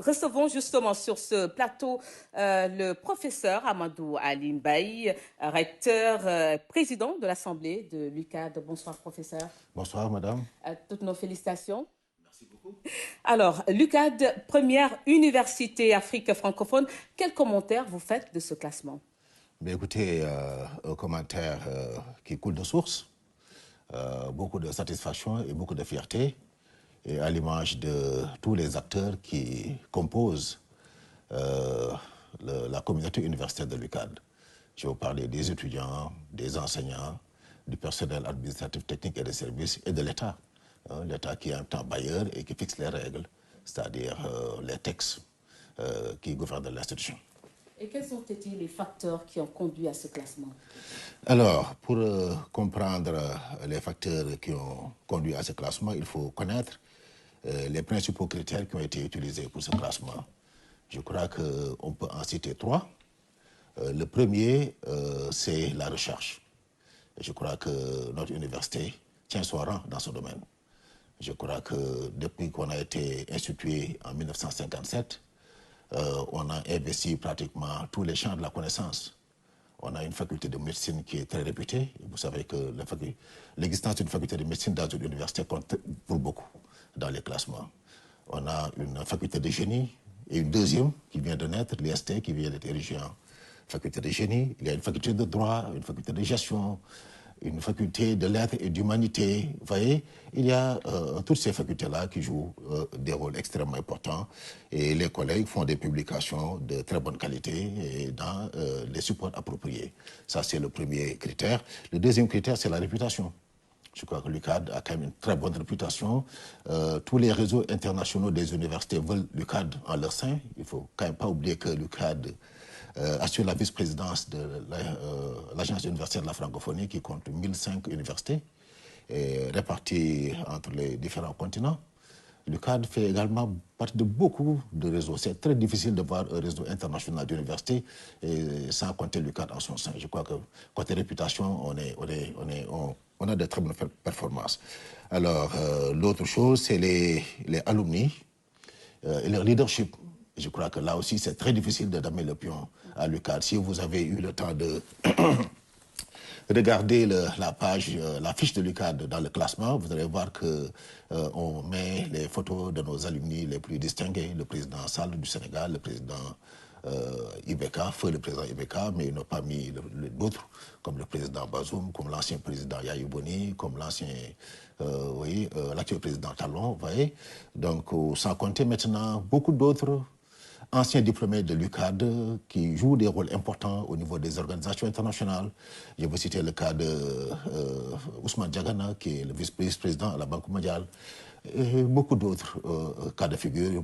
Recevons justement sur ce plateau le professeur Amadou Ali Mbaye, recteur, président de l'Assemblée de l'UCAD. Bonsoir, professeur. Bonsoir, madame. Toutes nos félicitations. Merci beaucoup. Alors, l'UCAD, première université Afrique francophone, quel commentaire vous faites de ce classement? Mais écoutez, un commentaire qui coule de source, beaucoup de satisfaction et beaucoup de fierté, et à l'image de tous les acteurs qui composent la communauté universitaire de l'UCAD. Je vais vous parler des étudiants, des enseignants, du personnel administratif, technique et des services, et de l'État. L'État qui est un temps bailleur et qui fixe les règles, c'est-à-dire les textes qui gouvernent l'institution. Et quels ont été les facteurs qui ont conduit à ce classement? Alors, pour comprendre les facteurs qui ont conduit à ce classement, il faut connaître les principaux critères qui ont été utilisés pour ce classement. Je crois qu'on peut en citer trois. Le premier, c'est la recherche. Je crois que notre université tient son rang dans ce domaine. Je crois que depuis qu'on a été institué en 1957, on a investi pratiquement tous les champs de la connaissance. On a une faculté de médecine qui est très réputée. Vous savez que l'existence d'une faculté de médecine dans une université compte pour beaucoup dans les classements. On a une faculté de génie et une deuxième qui vient de naître, l'IST, qui vient d'être érigée en faculté de génie. Il y a une faculté de droit, une faculté de gestion, une faculté de lettres et d'humanité. Vous voyez, il y a toutes ces facultés-là qui jouent des rôles extrêmement importants et les collègues font des publications de très bonne qualité et dans les supports appropriés. Ça, c'est le premier critère. Le deuxième critère, c'est la réputation. Je crois que l'UCAD a quand même une très bonne réputation. Tous les réseaux internationaux des universités veulent l'UCAD en leur sein. Il ne faut quand même pas oublier que l'UCAD assure la vice-présidence de l'Agence universitaire de la francophonie qui compte 1005 universités réparties entre les différents continents. L'UCAD fait également partie de beaucoup de réseaux. C'est très difficile de voir un réseau international d'universités sans compter l'UCAD en son sein. Je crois que côté réputation, on a de très bonnes performances. Alors, l'autre chose, c'est les alumni et leur leadership. Je crois que là aussi, c'est très difficile de damer le pion à l'UCAD. Si vous avez eu le temps de regarder la fiche de l'UCAD dans le classement, vous allez voir qu'on met les photos de nos alumni les plus distingués, le président Sall du Sénégal, le président Ibeka, feu le président Ibeka, mais il n'a pas mis d'autres, comme le président Bazoum, comme l'ancien président Yahya Boni, comme l'actuel président Talon, vous voyez. Donc, sans compter maintenant beaucoup d'autres anciens diplômés de l'UCAD qui jouent des rôles importants au niveau des organisations internationales. Je veux citer le cas de Ousmane Diagana, qui est le vice-président à la Banque mondiale, et beaucoup d'autres cas de figure.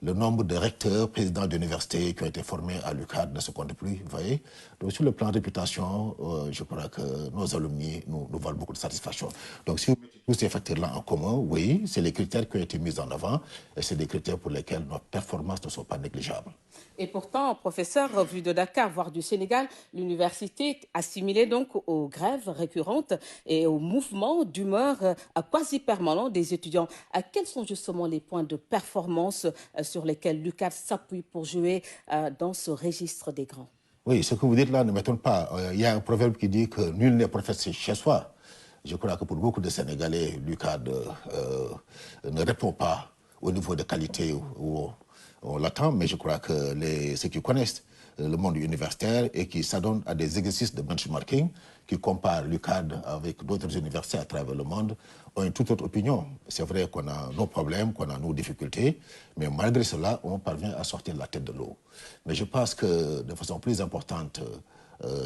Le nombre de recteurs, présidents d'universités qui ont été formés à l'UCAD ne se compte plus, vous voyez. Donc, sur le plan de réputation, je crois que nos alumni nous valent beaucoup de satisfaction. Donc, si vous mettez tous ces facteurs-là en commun, oui, c'est les critères qui ont été mis en avant et c'est des critères pour lesquels nos performances ne sont pas négligeables. Et pourtant, professeur, vu de Dakar, voire du Sénégal, l'université assimilée donc aux grèves récurrentes et aux mouvements d'humeur quasi permanents des étudiants. Quels sont justement les points de performance sur lesquels l'UCAD s'appuie pour jouer dans ce registre des grands? Oui, ce que vous dites là ne m'étonne pas. Il y a un proverbe qui dit que nul n'est prophète chez soi. Je crois que pour beaucoup de Sénégalais, l'UCAD ne répond pas au niveau de qualité où on l'attend, mais je crois que ceux qui connaissent le monde universitaire et qui s'adonnent à des exercices de benchmarking, qui comparent l'UCAD avec d'autres universités à travers le monde, ont une toute autre opinion. C'est vrai qu'on a nos problèmes, qu'on a nos difficultés, mais malgré cela, on parvient à sortir la tête de l'eau. Mais je pense que de façon plus importante,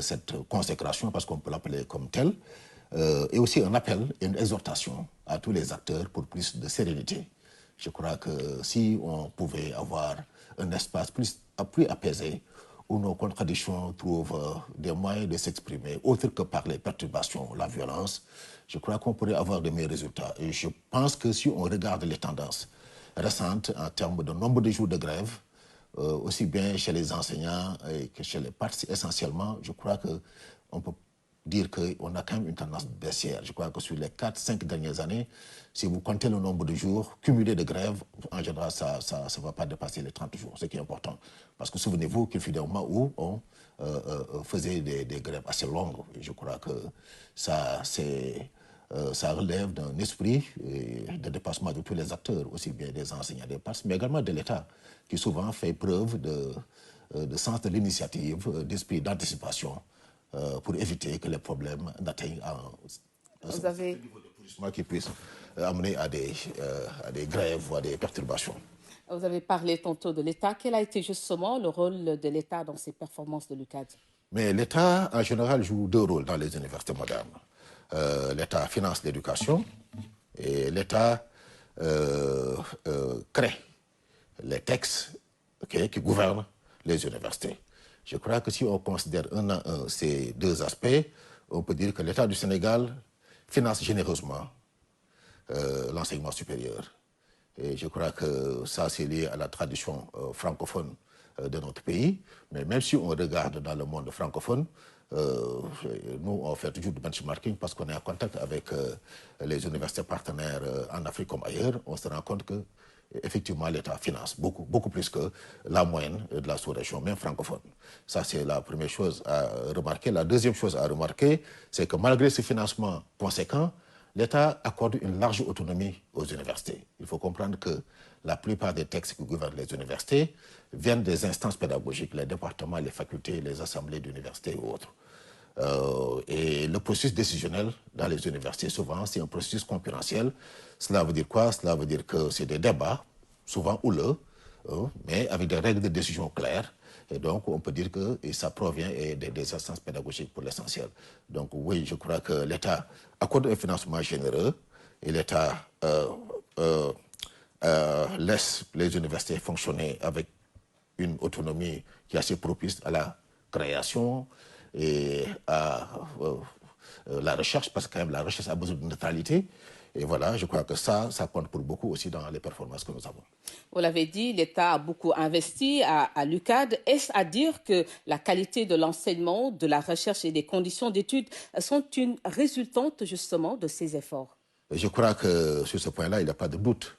cette consécration, parce qu'on peut l'appeler comme telle, est aussi un appel et une exhortation à tous les acteurs pour plus de sérénité. Je crois que si on pouvait avoir un espace plus apaisé, où nos contradictions trouvent des moyens de s'exprimer, autres que par les perturbations, la violence, je crois qu'on pourrait avoir de meilleurs résultats. Et je pense que si on regarde les tendances récentes en termes de nombre de jours de grève, aussi bien chez les enseignants que chez les partis essentiellement, je crois qu'on peut dire qu'on a quand même une tendance baissière. Je crois que sur les 4-5 dernières années, si vous comptez le nombre de jours cumulés de grève, en général, ça ne va pas dépasser les 30 jours, ce qui est important. Parce que souvenez-vous qu'il fut des moments où on faisait des grèves assez longues. Et je crois que ça relève d'un esprit de dépassement de tous les acteurs, aussi bien des enseignants, des parents, mais également de l'État, qui souvent fait preuve de sens de l'initiative, d'esprit d'anticipation, pour éviter que les problèmes n'atteignent un Vous avez... niveau de pourrissement qui puisse amener à des grèves ou à des perturbations. Vous avez parlé tantôt de l'État. Quel a été justement le rôle de l'État dans ces performances de l'UCAD? Mais l'État, en général, joue deux rôles dans les universités modernes. L'État finance l'éducation et l'État crée les textes qui gouvernent les universités. Je crois que si on considère un à un ces deux aspects, on peut dire que l'État du Sénégal finance généreusement l'enseignement supérieur. Et je crois que ça, c'est lié à la tradition francophone de notre pays. Mais même si on regarde dans le monde francophone, nous, on fait toujours du benchmarking parce qu'on est en contact avec les universités partenaires en Afrique comme ailleurs. On se rend compte que effectivement, l'État finance beaucoup plus que la moyenne de la sous-région, même francophone. Ça, c'est la première chose à remarquer. La deuxième chose à remarquer, c'est que malgré ce financement conséquent, l'État accorde une large autonomie aux universités. Il faut comprendre que la plupart des textes qui gouvernent les universités viennent des instances pédagogiques, les départements, les facultés, les assemblées d'universités ou autres. Et le processus décisionnel dans les universités, souvent, c'est un processus concurrentiel. Cela veut dire quoi? Cela veut dire que c'est des débats, souvent houleux, mais avec des règles de décision claires. Et donc, on peut dire que ça provient des instances pédagogiques pour l'essentiel. Donc, oui, je crois que l'État accorde un financement généreux et l'État laisse les universités fonctionner avec une autonomie qui est assez propice à la création et à la recherche, parce que quand même la recherche a besoin de neutralité. Et voilà, je crois que ça compte pour beaucoup aussi dans les performances que nous avons. Vous l'avez dit, l'État a beaucoup investi à l'UCAD. Est-ce à dire que la qualité de l'enseignement, de la recherche et des conditions d'études sont une résultante justement de ces efforts? Je crois que sur ce point-là, il n'y a pas de doute.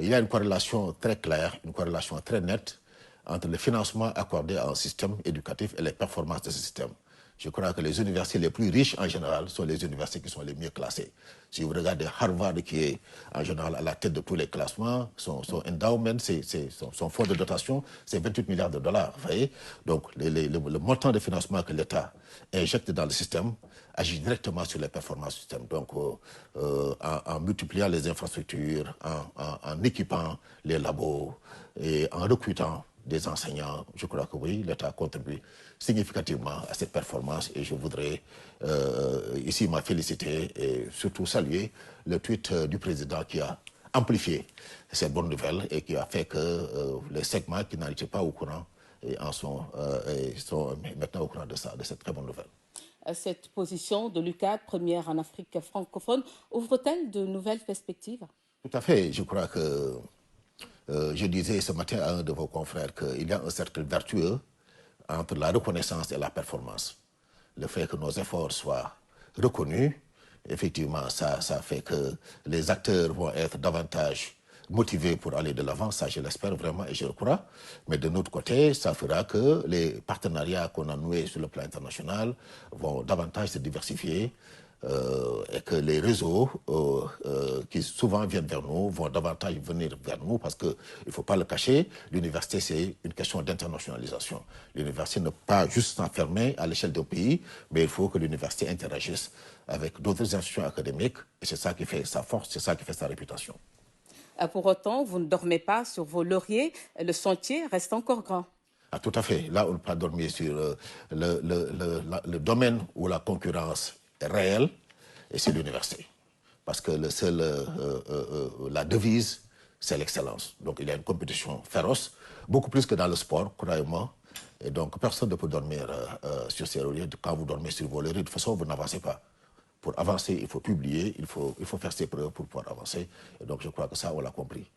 Il y a une corrélation très claire, une corrélation très nette entre le financement accordé à un système éducatif et les performances de ce système. Je crois que les universités les plus riches en général sont les universités qui sont les mieux classées. Si vous regardez Harvard, qui est en général à la tête de tous les classements, son endowment, son fonds de dotation, c'est 28 milliards de dollars. Vous voyez. Donc le montant de financement que l'État injecte dans le système agit directement sur les performances du système. Donc en multipliant les infrastructures, en équipant les labos et en recrutant des enseignants, je crois que oui, l'État contribue significativement à cette performance et je voudrais ici m'en féliciter et surtout saluer le tweet du président qui a amplifié cette bonne nouvelle et qui a fait que les segments qui n'en étaient pas au courant sont maintenant au courant de cette très bonne nouvelle. Cette position de l'UCAD, première en Afrique francophone, ouvre-t-elle de nouvelles perspectives? Tout à fait. Je crois que je disais ce matin à un de vos confrères qu'il y a un cercle vertueux entre la reconnaissance et la performance. Le fait que nos efforts soient reconnus, effectivement, ça fait que les acteurs vont être davantage motivés pour aller de l'avant, ça je l'espère vraiment et je le crois. Mais de notre côté, ça fera que les partenariats qu'on a noués sur le plan international vont davantage se diversifier et que les réseaux qui souvent viennent vers nous vont davantage venir vers nous parce qu'il ne faut pas le cacher, l'université c'est une question d'internationalisation. L'université ne peut pas juste s'enfermer à l'échelle d'un pays, mais il faut que l'université interagisse avec d'autres institutions académiques et c'est ça qui fait sa force, c'est ça qui fait sa réputation. Pour autant, vous ne dormez pas sur vos lauriers, le chantier reste encore grand. Ah, tout à fait. Là, on ne peut pas dormir sur le domaine où la concurrence est réelle, et c'est l'université. Parce que la devise, c'est l'excellence. Donc, il y a une compétition féroce, beaucoup plus que dans le sport, croyez-moi. Et donc, personne ne peut dormir sur ses lauriers. Quand vous dormez sur vos lauriers, de toute façon, vous n'avancez pas. Pour avancer, il faut publier, il faut faire ses preuves pour pouvoir avancer. Et donc, je crois que ça, on l'a compris.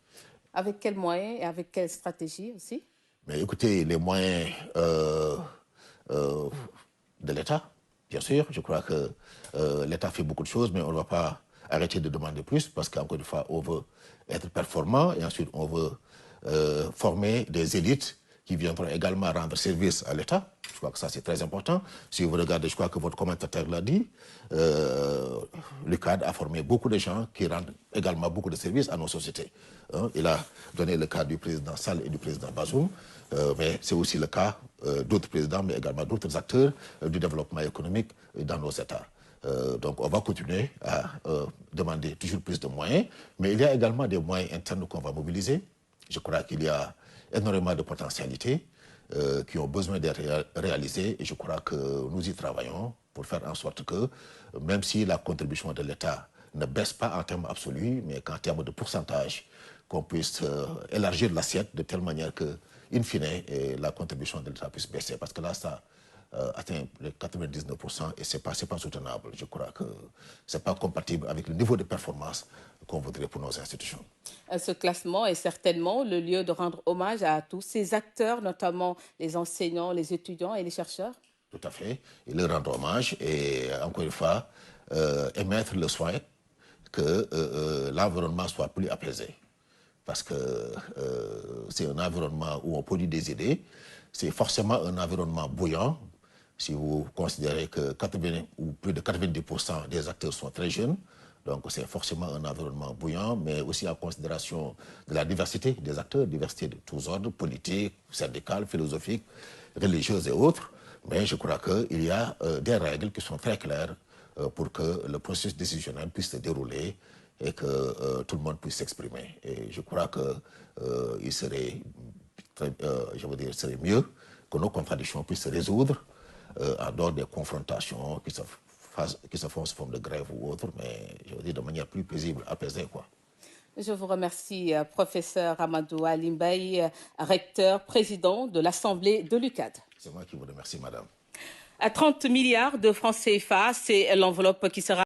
Avec quels moyens et avec quelle stratégie aussi? Mais écoutez, les moyens de l'État, Bien sûr, je crois que l'État fait beaucoup de choses, mais on ne va pas arrêter de demander plus parce qu'encore une fois, on veut être performant et ensuite on veut former des élites qui viendront également rendre service à l'État. Je crois que ça, c'est très important. Si vous regardez, je crois que votre commentateur l'a dit, l'UCAD a formé beaucoup de gens qui rendent également beaucoup de services à nos sociétés. Il a donné le cas du président Sall et du président Bazoum, mais c'est aussi le cas d'autres présidents, mais également d'autres acteurs du développement économique dans nos États. Donc on va continuer à demander toujours plus de moyens, mais il y a également des moyens internes qu'on va mobiliser. Je crois qu'il y a énormément de potentialités qui ont besoin d'être réalisées et je crois que nous y travaillons pour faire en sorte que, même si la contribution de l'État ne baisse pas en termes absolus, mais qu'en termes de pourcentage, qu'on puisse élargir l'assiette de telle manière que, in fine, la contribution de l'État puisse baisser. Parce que là, ça atteint les 99% et ce n'est pas soutenable. Je crois que ce n'est pas compatible avec le niveau de performance qu'on voudrait pour nos institutions. Ce classement est certainement le lieu de rendre hommage à tous ces acteurs, notamment les enseignants, les étudiants et les chercheurs. Tout à fait. Et leur rendre hommage et, encore une fois, émettre le souhait que l'environnement soit plus apaisé. Parce que c'est un environnement où on produit des idées. C'est forcément un environnement bouillant. Si vous considérez que 80 ou plus de 90% des acteurs sont très jeunes, donc c'est forcément un environnement bouillant, mais aussi en considération de la diversité des acteurs, diversité de tous ordres, politiques, syndicales, philosophiques, religieuses et autres. Mais je crois qu'il y a des règles qui sont très claires pour que le processus décisionnel puisse se dérouler et que tout le monde puisse s'exprimer. Et je crois qu'il serait, serait mieux que nos contradictions puissent se résoudre en dehors des confrontations qui se font sous forme de grève ou autre, mais je veux dire de manière plus paisible, apaisée, quoi. Je vous remercie, professeur Amadou Ali Mbaye, recteur, président de l'Assemblée de l'UCAD. C'est moi qui vous remercie, madame. À 30 milliards de francs CFA, c'est l'enveloppe qui sera